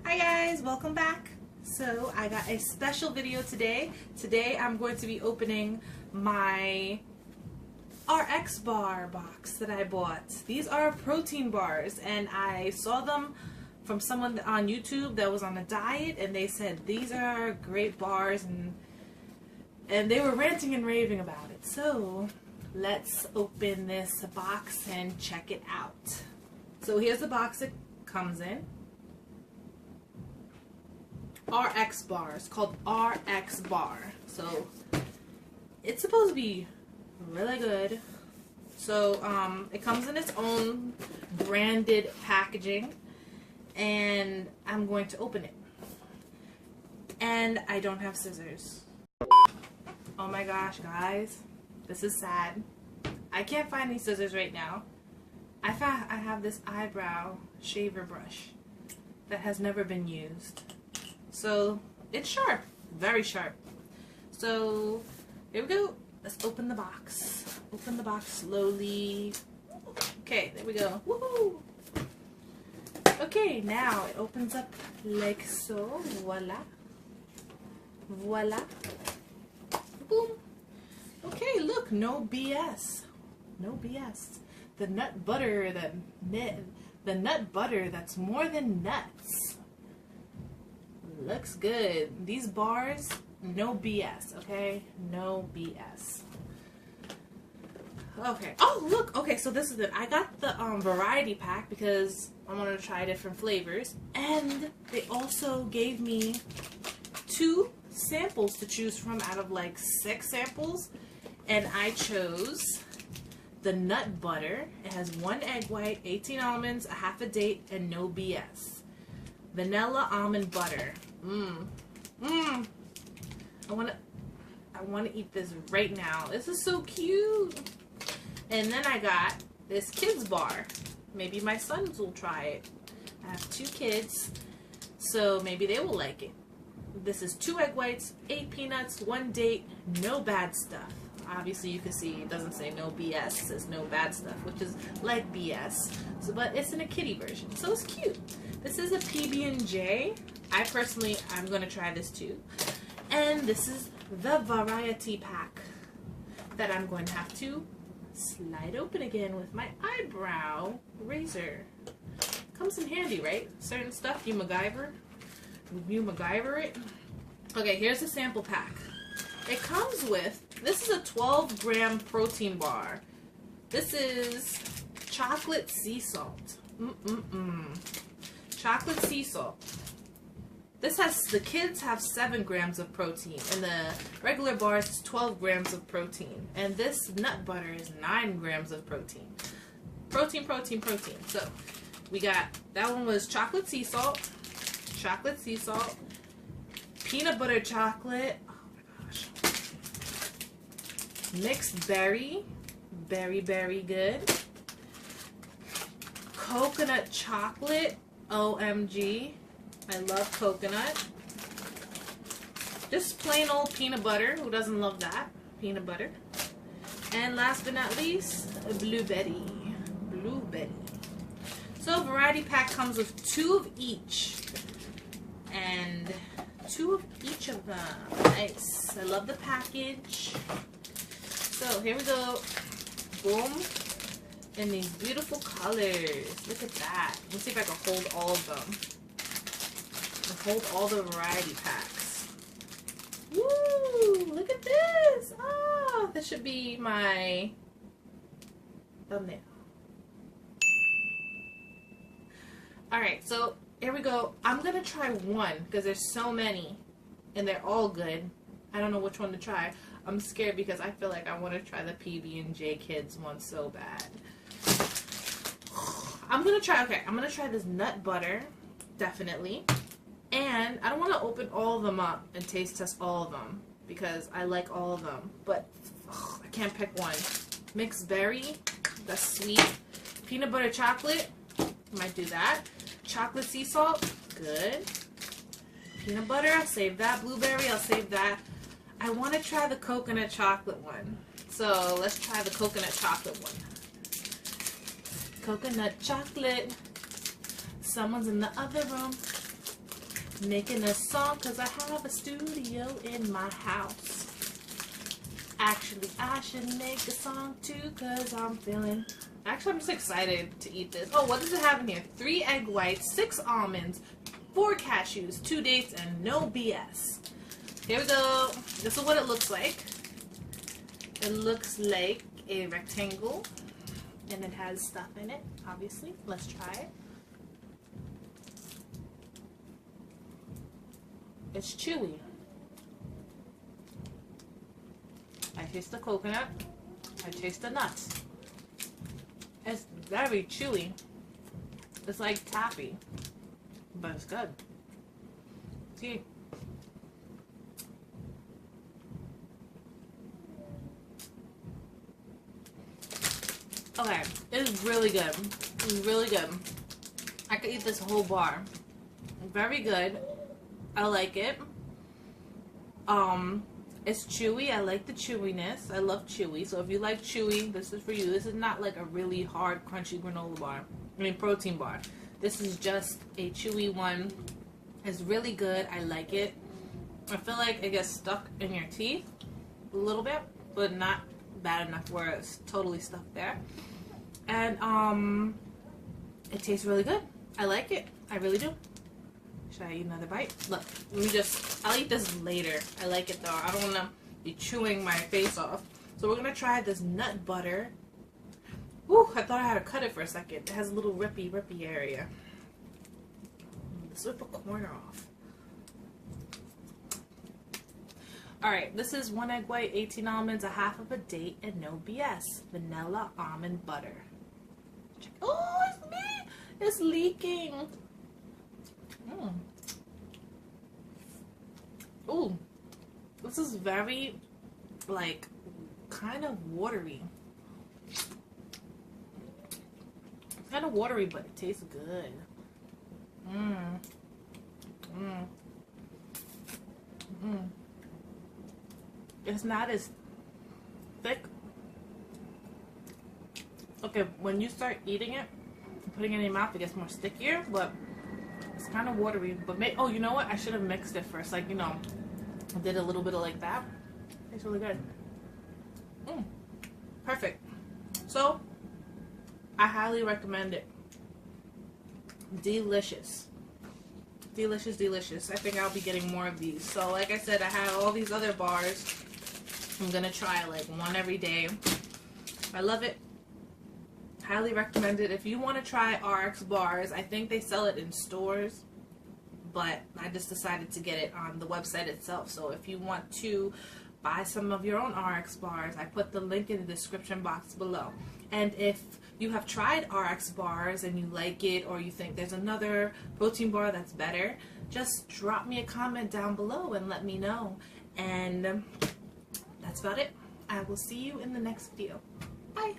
Hi guys, welcome back. So I got a special video today. Today I'm going to be opening my RX bar box that I bought. These are protein bars and I saw them from someone on YouTube that was on a diet and they said these are great bars and they were ranting and raving about it. So let's open this box and check it out. So here's the box it comes in. RX bar. It's called RX bar. So it's supposed to be really good. So it comes in its own branded packaging and I'm going to open it. And I don't have scissors. Oh my gosh, guys. This is sad. I can't find any scissors right now. I have this eyebrow shaver brush that has never been used. So it's sharp, very sharp. So here we go. Let's open the box. Open the box slowly. Okay, there we go. Woohoo! Okay, now it opens up like so. Voila. Voila. Boom. Okay, look, no BS. No BS. The nut butter, the nut butter that's more than nuts. Looks good. These bars, no BS, okay? No BS. Okay. Oh, look. Okay, so this is it. I got the variety pack because I wanted to try different flavors. And they also gave me 2 samples to choose from out of like 6 samples. And I chose the nut butter. It has 1 egg white, 18 almonds, a half a date, and no BS. Vanilla almond butter. I wanna eat this right now. This is so cute. And then I got this kids bar. Maybe my sons will try it. I have 2 kids, so maybe they will like it. This is 2 egg whites, 8 peanuts, 1 date, no bad stuff. Obviously you can see it doesn't say no BS, it says no bad stuff, which is like BS. So, but it's in a kiddie version, so it's cute. This is a PB&J. I personally, I'm going to try this too. And this is the variety pack that I'm going to have to slide open again with my eyebrow razor. Comes in handy, right? Certain stuff, you MacGyver it. Okay, here's the sample pack. It comes with, this is a 12-gram protein bar. This is chocolate sea salt. Chocolate sea salt. This has, the kids have 7 grams of protein, and the regular bars is 12 grams of protein. And this nut butter is 9 grams of protein. Protein. So we got, that one was chocolate sea salt, peanut butter chocolate, oh my gosh, mixed berry, very good, coconut chocolate, OMG. I love coconut. Just plain old peanut butter. Who doesn't love that? Peanut butter. And last but not least, blueberry. So variety pack comes with 2 of each. And 2 of each of them. Nice. I love the package. So here we go. Boom. In these beautiful colors. Look at that. Let me see if I can hold all of them. Hold all the variety packs. Woo! Look at this! Oh, this should be my thumbnail. Alright, so here we go. I'm going to try one because there's so many and they're all good. I don't know which one to try. I'm scared because I feel like I want to try the PB&J Kids one so bad. I'm going to try this nut butter. Definitely. And I don't want to open all of them up and taste test all of them because I like all of them. But I can't pick one. Mixed berry, that's sweet. Peanut butter chocolate, might do that. Chocolate sea salt, good. Peanut butter, I'll save that. Blueberry, I'll save that. I want to try the coconut chocolate one. So let's try the coconut chocolate one. Coconut chocolate. Someone's in the other room. Making a song because I have a studio in my house. Actually, I should make a song too because I'm feeling... Actually, I'm just excited to eat this. Oh, what does it have in here? 3 egg whites, 6 almonds, 4 cashews, 2 dates, and no BS. Here we go. This is what it looks like. It looks like a rectangle. And it has stuff in it, obviously. Let's try it. It's chewy. I taste the coconut. I taste the nuts. It's very chewy. It's like taffy, but it's good. See? Okay, it's really good. It's really good. I could eat this whole bar. Very good. I like it. It's chewy. I like the chewiness. I love chewy. So if you like chewy, this is for you. This is not like a really hard, crunchy granola bar. I mean, protein bar. This is just a chewy one. It's really good. I like it. I feel like it gets stuck in your teeth a little bit, but not bad enough where it's totally stuck there. And it tastes really good. I like it. I really do. Should I eat another bite? Look, let me just, I'll eat this later. I like it though. I don't want to be chewing my face off. So we're going to try this nut butter. Whew, I thought I had to cut it for a second. It has a little rippy area. Let's rip a corner off. Alright, this is 1 egg white, 18 almonds, a half of a date, and no BS. Vanilla almond butter. Check. Oh, it's me! It's leaking. Ooh, this is very, like, kind of watery. It's kind of watery, but it tastes good. It's not as thick. Okay, when you start eating it, putting it in your mouth, it gets more stickier, but it's kind of watery. But oh, you know what? I should have mixed it first. Like, you know, I did a little bit of like that. It's really good. Perfect. So, I highly recommend it. Delicious. Delicious, delicious. I think I'll be getting more of these. So, like I said, I have all these other bars. I'm going to try like one every day. I love it. Highly recommend it. If you want to try RX bars, I think they sell it in stores, but I just decided to get it on the website itself. So if you want to buy some of your own RX bars, I put the link in the description box below. And if you have tried RX bars and you like it, or you think there's another protein bar that's better, just drop me a comment down below and let me know. And that's about it. I will see you in the next video. Bye.